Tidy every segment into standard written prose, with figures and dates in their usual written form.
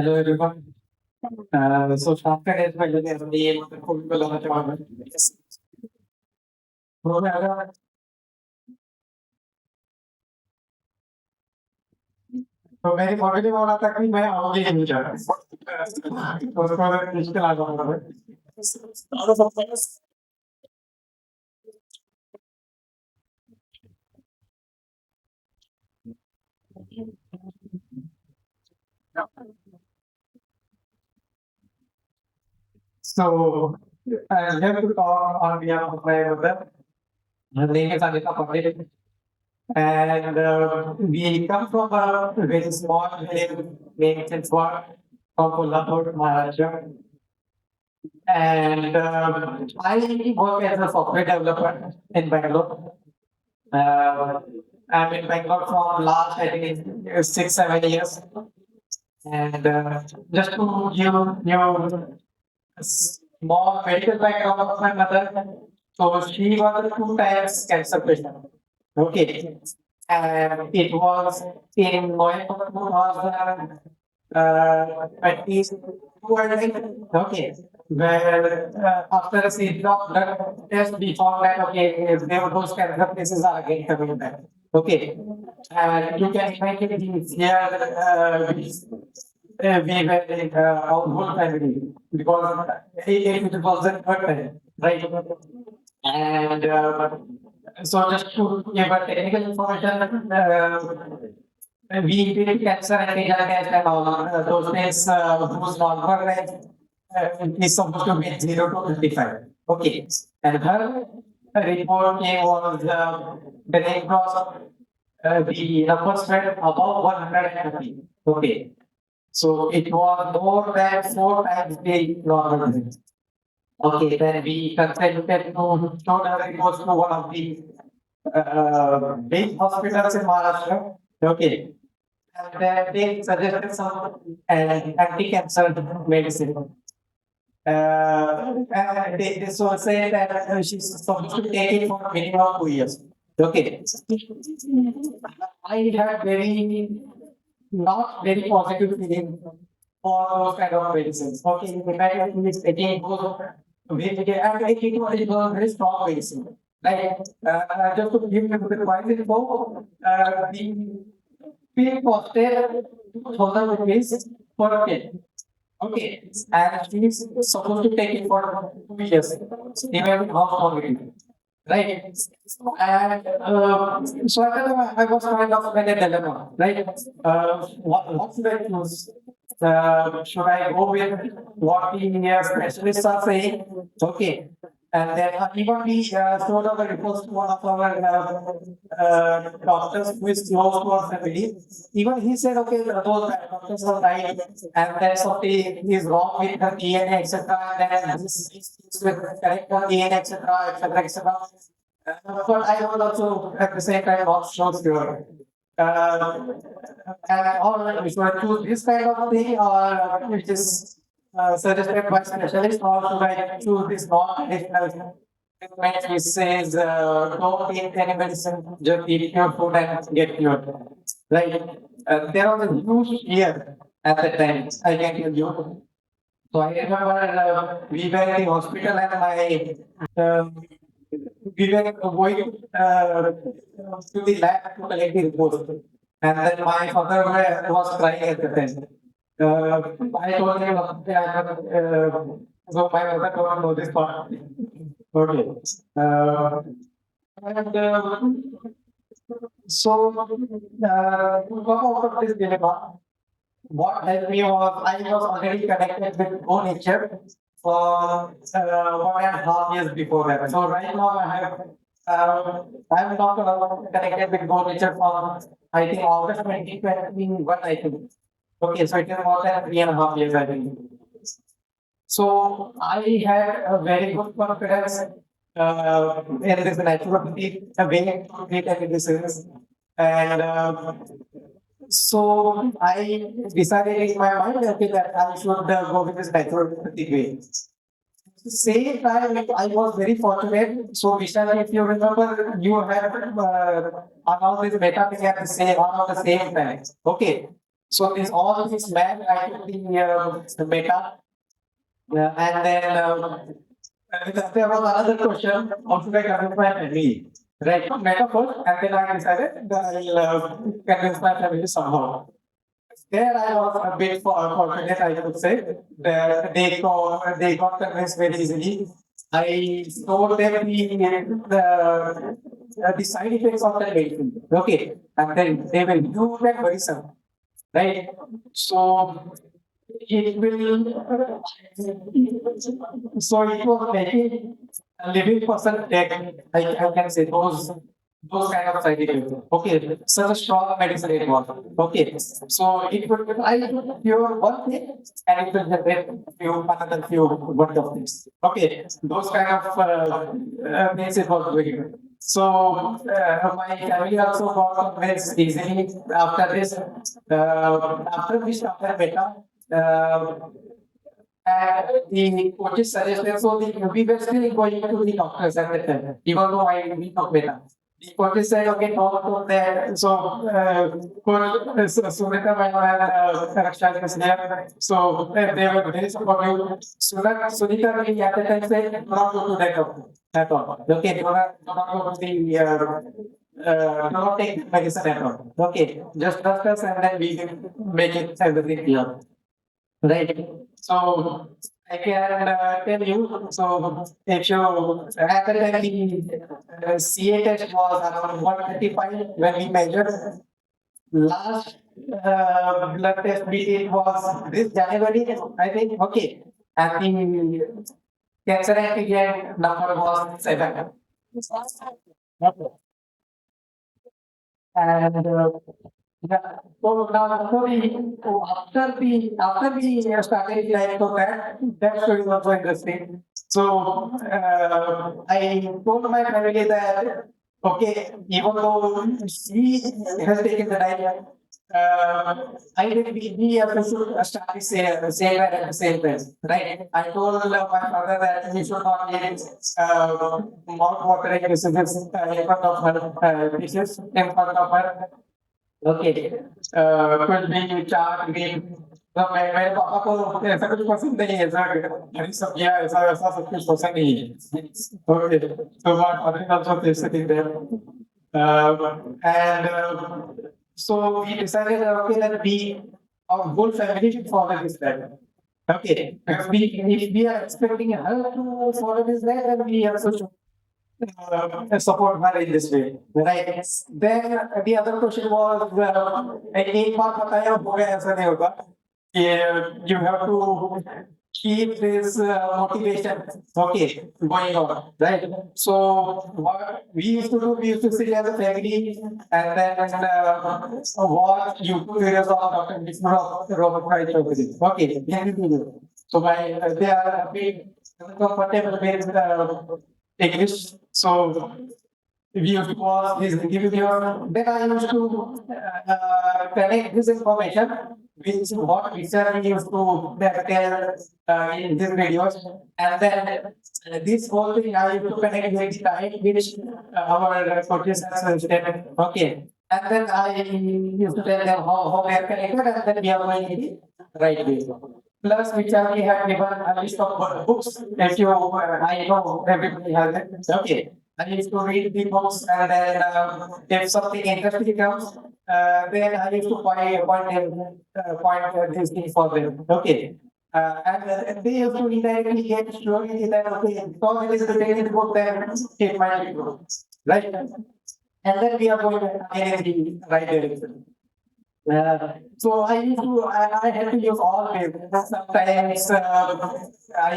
Hello everyone. So after that, my name is तो मेरी family में बोला था कि मैं आओगे नहीं जा रहा तो उसको मुश्किल आ जाता है so I have to talk on behalf of my mother. Her name is Anita Pandit, and we come from a very small village named Chinswar from Kolhapur, Maharashtra. And I work as a software developer in Bangalore. Uh, I'm in Bangalore from last, I think, 6, 7 years. And just to give you a small medical background of my mother, so she was a 2 times cancer patient. Okay. And it was in November 2000, at least 200. Okay. Where after a series of blood tests, we found that okay, those cancer cases are again coming back. Okay. And you can imagine these here, we were in our whole family because it was the third time, right? And so just to give a technical information, we did cancer and data test and all those days whose normal range is supposed to be 0 to 55. Okay. And her report came was the range was the numbers were above 150. Okay. So it was more than 4 times the normal range. Okay, then we consulted to Chowdhury, it goes to one of the big hospitals in Maharashtra. Okay. And they suggested some anti-cancer medicine. And they so say that she's supposed to take it for minimum 2 years. Okay. I had very not very positive feeling for those kind of medicines. Okay, in fact, it's again goes and I think it was a very strong medicine. Like just to give you the point info, the pill costed 2,000 rupees for a pill. Okay, and she's supposed to take it for 2 years, even not for it. Right. And so I was kind of in a dilemma, right? What should I choose? Should I go with what the specialists are saying? Okay. And then even we showed our reports to one of our doctors who is close to our family. Even he said, okay, those doctors are right, and then something is wrong with her DNA, etc. And then this is with correct her DNA, etc., etc., etc. But I will also at the same time not so sure. Or should I choose this kind of thing, or which is suggested by specialist, or should I choose this non-traditional treatment which says don't take any medicine, just eat your food and get cured. Right? There was a huge fear at that time. I can tell you. So I remember we were in the hospital and my we were going to the lab to collect the report. And then my father was crying at the time. I told him, so my mother don't know this part. Okay. And so, to come out of this dilemma, what helped me was I was already connected with Go Nature for 1.5 years before that. So right now I'm not connected with Go Nature from I think August 2021 I think. Okay, so it is more than 3.5 years I think. So I had a very good confidence in this naturopathy, a way to treat any disease, and so I decided in my mind okay, that I should go with this naturopathic way. Same time, I was very fortunate. So, Vishal, if you remember, you had announced this meta thing at the same on the same time. Okay. So this all this man, I took the beta, and then there was another question of the convince my family. Right, meta first, and then I decided that I'll convince my family somehow. There I was a bit fortunate, I would say. They got convinced very easily. I told them the side effects of the medicine. Okay, and then they will do that very soon, right? So it will. So it was making a living person dead. I can say those kind of side effects. Okay, such a strong medicine it was. Okay, so it would I would cure one thing and it will generate few bunch of things. Okay, those kind of things it was very good. So my family also got convinced easily after this. After we started beta. Uh, and the coaches suggested so we were still going to the doctors at the time, even though I we know better. The coaches said, okay, no, there. So, Sunita and Raksha was there. So, they were very supportive. Sunita really at the time said, not go to that doctor at all. Okay, do not go to the, do not take medicine at all. Okay, just trust us and then we will make it everything clear. Right. So I can tell you. So if you at the time the CA test was around 135 when we measured last blood test we did was this January, I think. Okay, and the cancer antigen number was 7. Okay. And yeah, so now after the started life of that story was also interesting. So I told my family that okay, even though she has taken the diet, I think we also should start the same at the same place, right? I told my father that we should not eat mouth watering messages in front of her dishes, in front of her. Okay, could be chaat game तो मेरे पापा को ऐसा कुछ पसंद नहीं है ऐसा हरी सब्जियां ऐसा ऐसा सब कुछ पसंद नहीं है okay so my father is also sitting there and so we decided okay that we our whole family should follow this diet. Okay, if we are expecting her to follow this diet, then we also should support her in this way, right? Then the other question was, एक बार बताया हो गया ऐसा नहीं होगा कि you have to keep this motivation, okay, going on, right? So what we used to do, we used to sit as a family and then watch YouTube videos of Dr. Vishnu Robert Wright. Okay, then we do. So they are a bit comfortable with English. So we used to pause this video. Then I used to connect this information with what research we used to tell in these videos. And then this whole thing I used to connect with the time which our coaches have suggested. Okay. And then I used to tell them how they are connected and then we are going in the right way. Plus, which are we have given a list of books. If you, I know everybody has it. Okay. I used to read the books and then if something interesting comes, then I used to point these things for them. Okay. And they used to indirectly get slowly that okay, because it is written in the book, then it might be true. Right? And then we are going again in the right direction. So I had to use all ways. Sometimes I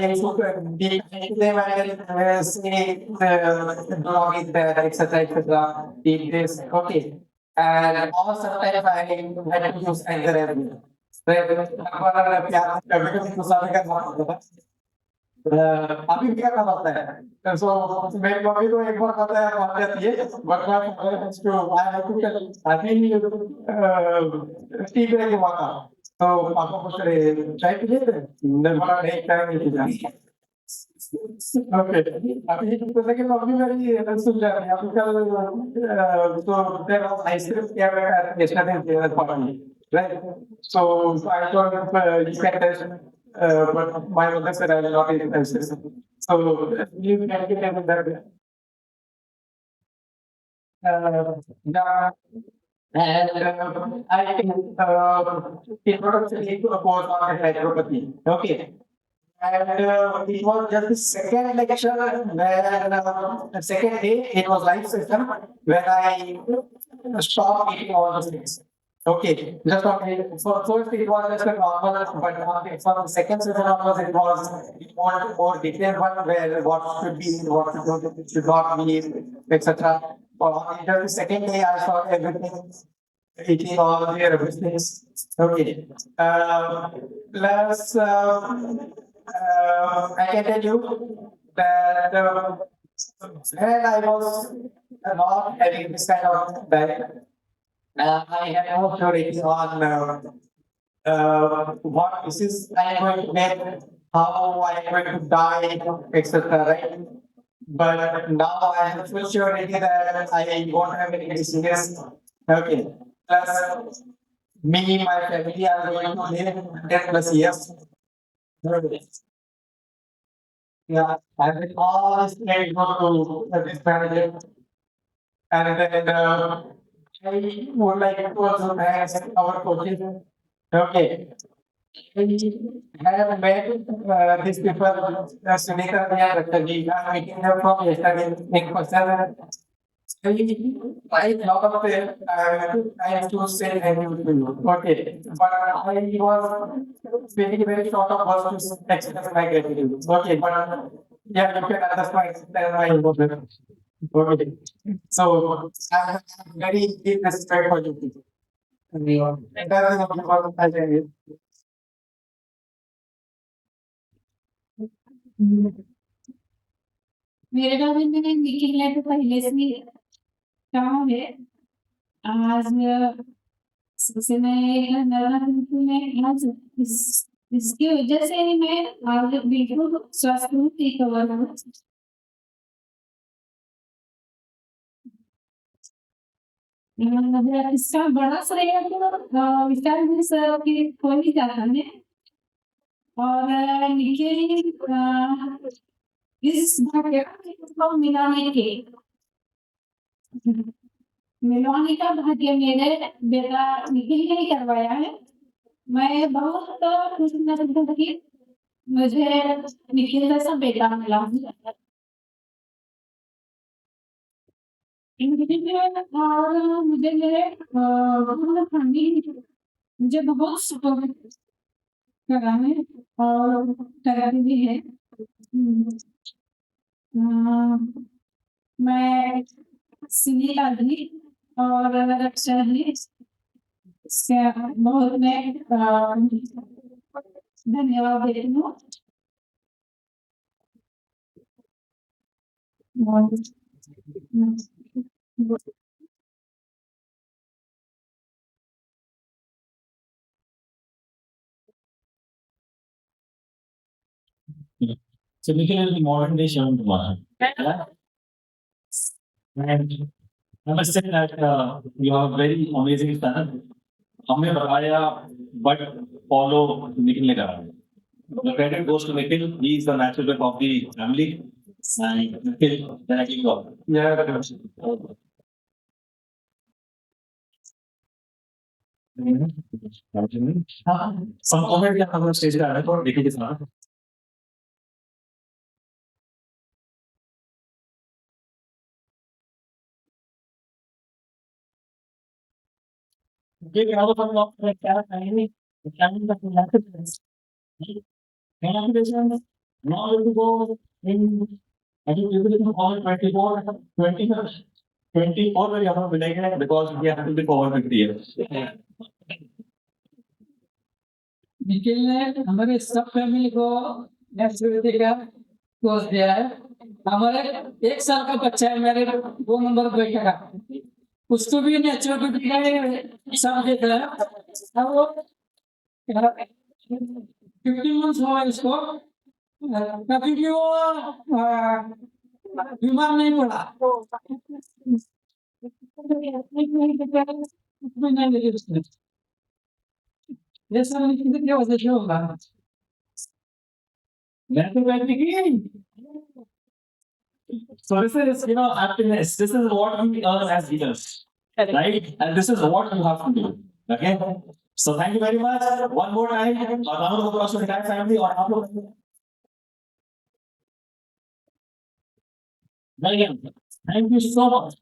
used to be them and say the blog is there, etc. etc. Eat this, okay. And or sometimes I had to use anger as well. कभी-कभी गुस्सा भी करना पड़ता था। अभी भी करना पड़ता है। So मेरी मम्मी को एक बार पता है मान जाती है, but my father has to I have to tell अभी टी ब्रेक हुआ था, तो पापा पूछ रहे चाय पी लेते हैं? मैं बोला नहीं चाय नहीं पीना। ओके, अभी जैसे कि मम्मी मेरी सुन जा रही है, अभी कल तो देर आइसक्रीम क्या मैं national day party right? So I thought you can test, but my mother said I will not eat this. So you can get that. The and I think introduction to a course on naturopathy. Okay. And it was just the second lecture where the second day it was live session where I stopped eating all those things. Okay, just okay. So first it was just a normal, but for the second session onwards it was more detailed one where what should be, what should not be, etc. On the second day I saw everything eating all the everything. Okay. Plus, I can tell you that when I was not having this kind of diet, I had no theory on what this is I am going to get, how I am going to die, etc. Right? But now I have full surety that I won't have any diseases. Okay. Plus, me, my family are going to live 10 plus years. Yeah, I will always try go to this planet. And then I would like to also thank our coaches. Okay. I have met these people, Sunita and Rattaji. I'm meeting them from yesterday in person. I lot of it, I have to say thank you to you. Okay. But I was very short of words to express my gratitude. Okay. But yeah, you can understand my emotion. Okay. So I have very deep respect for you people. And that is what I can. मेरे बारे में निकलने तो पहले से ही कहा है आज सबसे मैं में आज इसकी वजह से ही मैं आज बिल्कुल स्वस्थ हूँ रिकवर हूँ इसका बड़ा श्रेय तो विचार में सर की कोई जाता है और निखिल इस भाग्य को मिलाने के मिलाने का भाग्य मेरे बेटा निखिल ने ही करवाया है मैं बहुत खुश नसीब हूँ कि मुझे निखिल जैसा बेटा मिला और मुझे मेरे फैमिली मुझे बहुत सपोर्ट करा है और कराती भी है मैं सुनीता भी और रक्षा भी इसका बहुत मैं धन्यवाद देती हूँ So we can be modern day Shivam Kumar. Yeah? And I must say that you are very amazing fan. हमने बताया but follow निखिल ने करा. The credit goes to Nikhil. He is the natural of the family. And Nikhil, thank you. Yeah. Some comment क्या हम stage पे आ रहे हैं तो देखिए कितना ये क्या होगा हम लोग क्या करेंगे क्या नहीं कर सकते Congratulations. Now we will go in, I think we will do all 24, 20, 24 will have been like because we have to be over 50 years. Nikhil ने हमारे सब फैमिली को नेचुरोपैथी का कोर्स दिया है हमारे 1 साल का बच्चा है मेरे 2 नंबर बेटे का उसको भी नेचुरोपैथी का सब देख रहा है अब वो 15 months हुआ उसको कभी भी वो बीमार नहीं पड़ा उसमें नहीं लगी उसने ये सब लिखने की वजह से होगा। Naturopathy. So this is, happiness. This is what we earn as healers, right? And this is what you have to do. Okay. So thank you very much. One more time. और राहुल को cross entire family और आप लोग. Very good. Thank you so much.